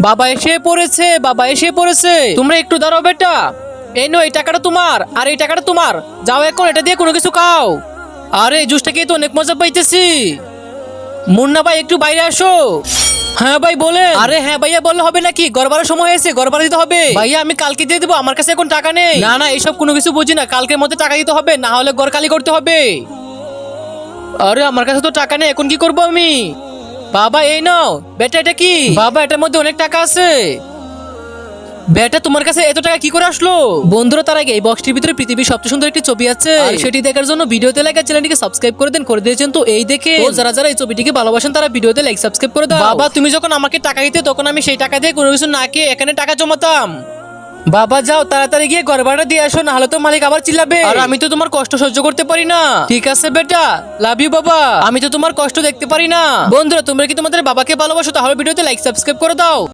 বাবা এসে পড়েছে, বাবা এসে পড়েছে। তোমরা একটু দাঁড়াও বেটা। এই নো, এই টাকাটা তোমার আর এই টাকাটা তোমার। যাও এখন এটা দিয়ে কোনো কিছু খাও। আরে এই জুসটা খেয়ে তো অনেক মজা পাইতেছি। মুন্না ভাই একটু বাইরে আসো। হ্যাঁ ভাই বলেন। আরে হ্যাঁ ভাইয়া বললে হবে নাকি? ঘর ভাড়ার সময় হয়েছে, ঘর ভাড়া দিতে হবে। ভাইয়া আমি কালকে দিয়ে দেবো, আমার কাছে এখন টাকা নেই। না না, এসব কোনো কিছু বুঝি না, কালকের মধ্যে টাকা দিতে হবে, না হলে ঘর খালি করতে হবে। আরে আমার কাছে তো টাকা নেই, এখন কি করবো আমি? বাবা এই নাও বেটা, এটা কি? বাবা এটার মধ্যে অনেক টাকা আছে। বেটা তোমার কাছে এত টাকা কি করে আসলো? বন্ধুরা তার আগে এই বক্সটির ভিতরে পৃথিবীর সবচেয়ে সুন্দর একটি ছবি আছে, আর সেটি দেখার জন্য ভিডিওতে লাইক আর চ্যানেলটিকে সাবস্ক্রাইব করে দেন, করে দিয়েছেন তো এই দেখে। তো যারা যারা এই ছবিটিকে ভালোবাসেন তারা ভিডিওতে লাইক সাবস্ক্রাইব করে দাও। বাবা তুমি যখন আমাকে টাকা দিতে তখন আমি সেই টাকা দিয়ে কোনো কিছু না খেয়ে এখানে টাকা জমাতাম। বাবা যাও তাড়াতাড়ি গিয়ে ঘর ভাড়া দিয়ে আসো, না হলে তো মালিক আবার চিল্লাবে, আর আমি তো তোমার কষ্ট সহ্য করতে পারি না। ঠিক আছে বেটা, লাভ ইউ বাবা, আমি তো তোমার কষ্ট দেখতে পারি না। বন্ধুরা তোমরা কি তোমাদের বাবাকে ভালোবাসো? তাহলে ভিডিওতে লাইক সাবস্ক্রাইব করে দাও।